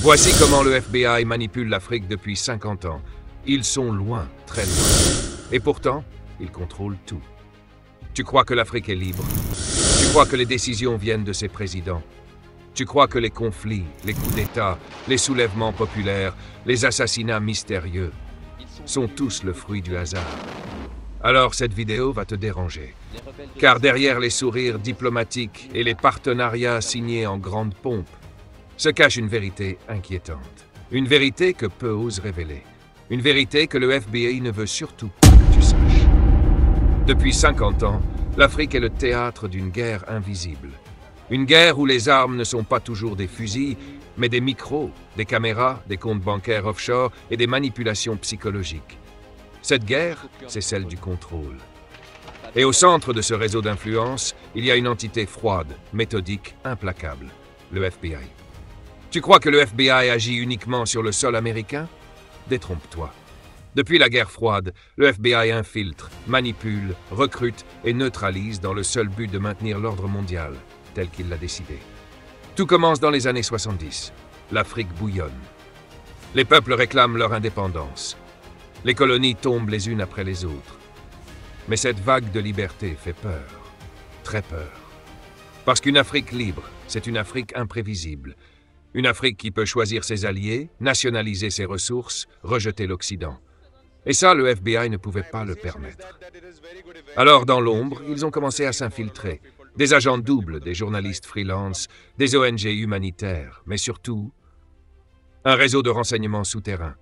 Voici comment le FBI manipule l'Afrique depuis 50 ans. Ils sont loin, très loin. Et pourtant, ils contrôlent tout. Tu crois que l'Afrique est libre? Tu crois que les décisions viennent de ses présidents? Tu crois que les conflits, les coups d'État, les soulèvements populaires, les assassinats mystérieux sont tous le fruit du hasard? Alors cette vidéo va te déranger. Car derrière les sourires diplomatiques et les partenariats signés en grande pompe, se cache une vérité inquiétante. Une vérité que peu osent révéler. Une vérité que le FBI ne veut surtout pas que tu saches. Depuis 50 ans, l'Afrique est le théâtre d'une guerre invisible. Une guerre où les armes ne sont pas toujours des fusils, mais des micros, des caméras, des comptes bancaires offshore et des manipulations psychologiques. Cette guerre, c'est celle du contrôle. Et au centre de ce réseau d'influence, il y a une entité froide, méthodique, implacable, le FBI. Tu crois que le FBI agit uniquement sur le sol américain? Détrompe-toi. Depuis la guerre froide, le FBI infiltre, manipule, recrute et neutralise dans le seul but de maintenir l'ordre mondial, tel qu'il l'a décidé. Tout commence dans les années 70. L'Afrique bouillonne. Les peuples réclament leur indépendance. Les colonies tombent les unes après les autres. Mais cette vague de liberté fait peur. Très peur. Parce qu'une Afrique libre, c'est une Afrique imprévisible. Une Afrique qui peut choisir ses alliés, nationaliser ses ressources, rejeter l'Occident. Et ça, le FBI ne pouvait pas le permettre. Alors, dans l'ombre, ils ont commencé à s'infiltrer. Des agents doubles, des journalistes freelance, des ONG humanitaires, mais surtout, un réseau de renseignements souterrains.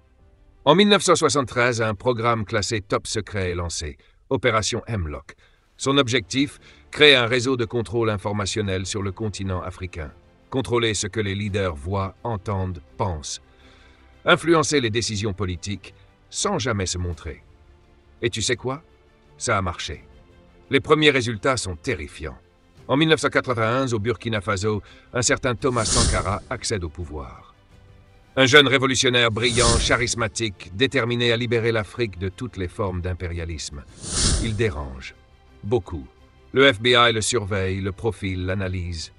En 1973, un programme classé top secret est lancé, Opération Hemlock. Son objectif, créer un réseau de contrôle informationnel sur le continent africain. Contrôler ce que les leaders voient, entendent, pensent. Influencer les décisions politiques sans jamais se montrer. Et tu sais quoi? Ça a marché. Les premiers résultats sont terrifiants. En 1991, au Burkina Faso, un certain Thomas Sankara accède au pouvoir. Un jeune révolutionnaire brillant, charismatique, déterminé à libérer l'Afrique de toutes les formes d'impérialisme. Il dérange. Beaucoup. Le FBI le surveille, le profile, l'analyse.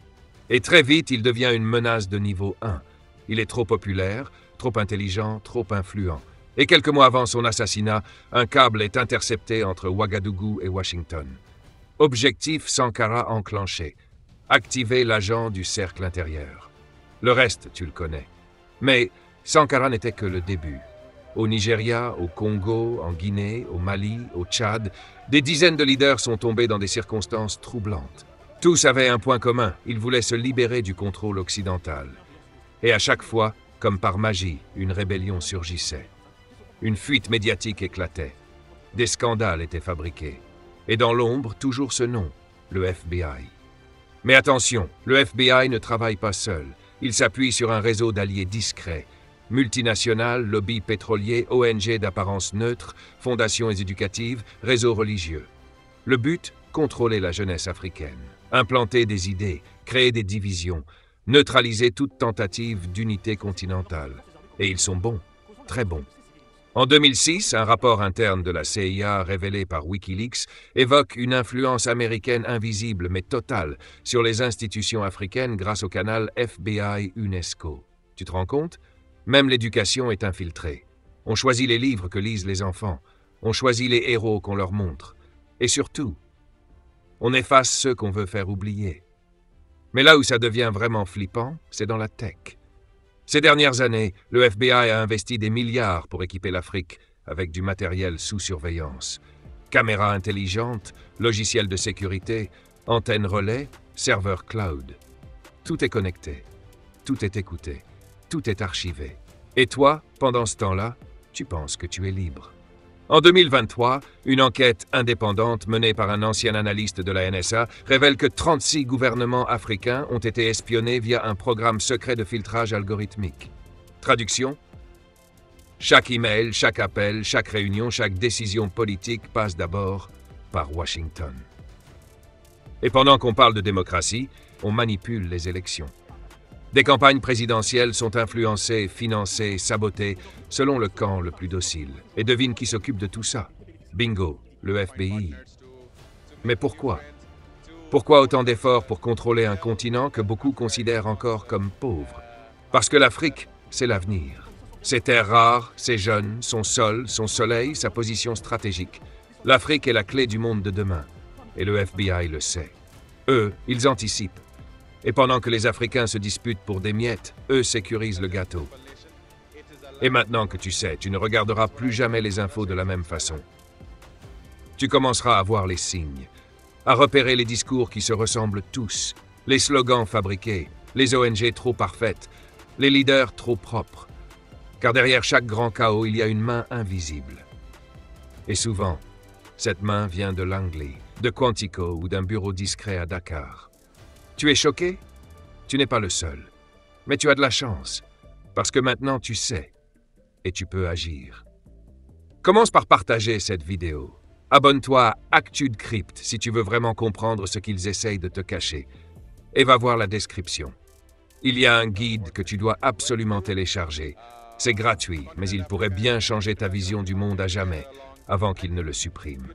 Et très vite, il devient une menace de niveau 1. Il est trop populaire, trop intelligent, trop influent. Et quelques mois avant son assassinat, un câble est intercepté entre Ouagadougou et Washington. Objectif Sankara enclenché. Activer l'agent du cercle intérieur. Le reste, tu le connais. Mais Sankara n'était que le début. Au Nigeria, au Congo, en Guinée, au Mali, au Tchad, des dizaines de leaders sont tombés dans des circonstances troublantes. Tous avaient un point commun, ils voulaient se libérer du contrôle occidental. Et à chaque fois, comme par magie, une rébellion surgissait. Une fuite médiatique éclatait. Des scandales étaient fabriqués. Et dans l'ombre, toujours ce nom, le FBI. Mais attention, le FBI ne travaille pas seul. Il s'appuie sur un réseau d'alliés discrets. Multinationales, lobbies pétroliers, ONG d'apparence neutre, fondations éducatives, réseaux religieux. Le but, contrôler la jeunesse africaine. Implanter des idées, créer des divisions, neutraliser toute tentative d'unité continentale. Et ils sont bons, très bons. En 2006, un rapport interne de la CIA révélé par Wikileaks évoque une influence américaine invisible mais totale sur les institutions africaines grâce au canal FBI-UNESCO. Tu te rends compte? Même l'éducation est infiltrée. On choisit les livres que lisent les enfants. On choisit les héros qu'on leur montre. Et surtout, on efface ceux qu'on veut faire oublier. Mais là où ça devient vraiment flippant, c'est dans la tech. Ces dernières années, le FBI a investi des milliards pour équiper l'Afrique avec du matériel sous surveillance. Caméras intelligentes, logiciels de sécurité, antennes relais, serveurs cloud. Tout est connecté, tout est écouté, tout est archivé. Et toi, pendant ce temps-là, tu penses que tu es libre. En 2023, une enquête indépendante menée par un ancien analyste de la NSA révèle que 36 gouvernements africains ont été espionnés via un programme secret de filtrage algorithmique. Traduction? Chaque email, chaque appel, chaque réunion, chaque décision politique passe d'abord par Washington. Et pendant qu'on parle de démocratie, on manipule les élections. Des campagnes présidentielles sont influencées, financées, sabotées, selon le camp le plus docile. Et devine qui s'occupe de tout ça? Bingo, le FBI. Mais pourquoi? Pourquoi autant d'efforts pour contrôler un continent que beaucoup considèrent encore comme pauvre? Parce que l'Afrique, c'est l'avenir. Ses terres rares, ses jeunes, son sol, son soleil, sa position stratégique. L'Afrique est la clé du monde de demain. Et le FBI le sait. Eux, ils anticipent. Et pendant que les Africains se disputent pour des miettes, eux sécurisent le gâteau. Et maintenant que tu sais, tu ne regarderas plus jamais les infos de la même façon. Tu commenceras à voir les signes, à repérer les discours qui se ressemblent tous, les slogans fabriqués, les ONG trop parfaites, les leaders trop propres. Car derrière chaque grand chaos, il y a une main invisible. Et souvent, cette main vient de Langley, de Quantico ou d'un bureau discret à Dakar. Tu es choqué? Tu n'es pas le seul. Mais tu as de la chance, parce que maintenant tu sais, et tu peux agir. Commence par partager cette vidéo. Abonne-toi à ActudeCrypt si tu veux vraiment comprendre ce qu'ils essayent de te cacher. Et va voir la description. Il y a un guide que tu dois absolument télécharger. C'est gratuit, mais il pourrait bien changer ta vision du monde à jamais, avant qu'il ne le supprime.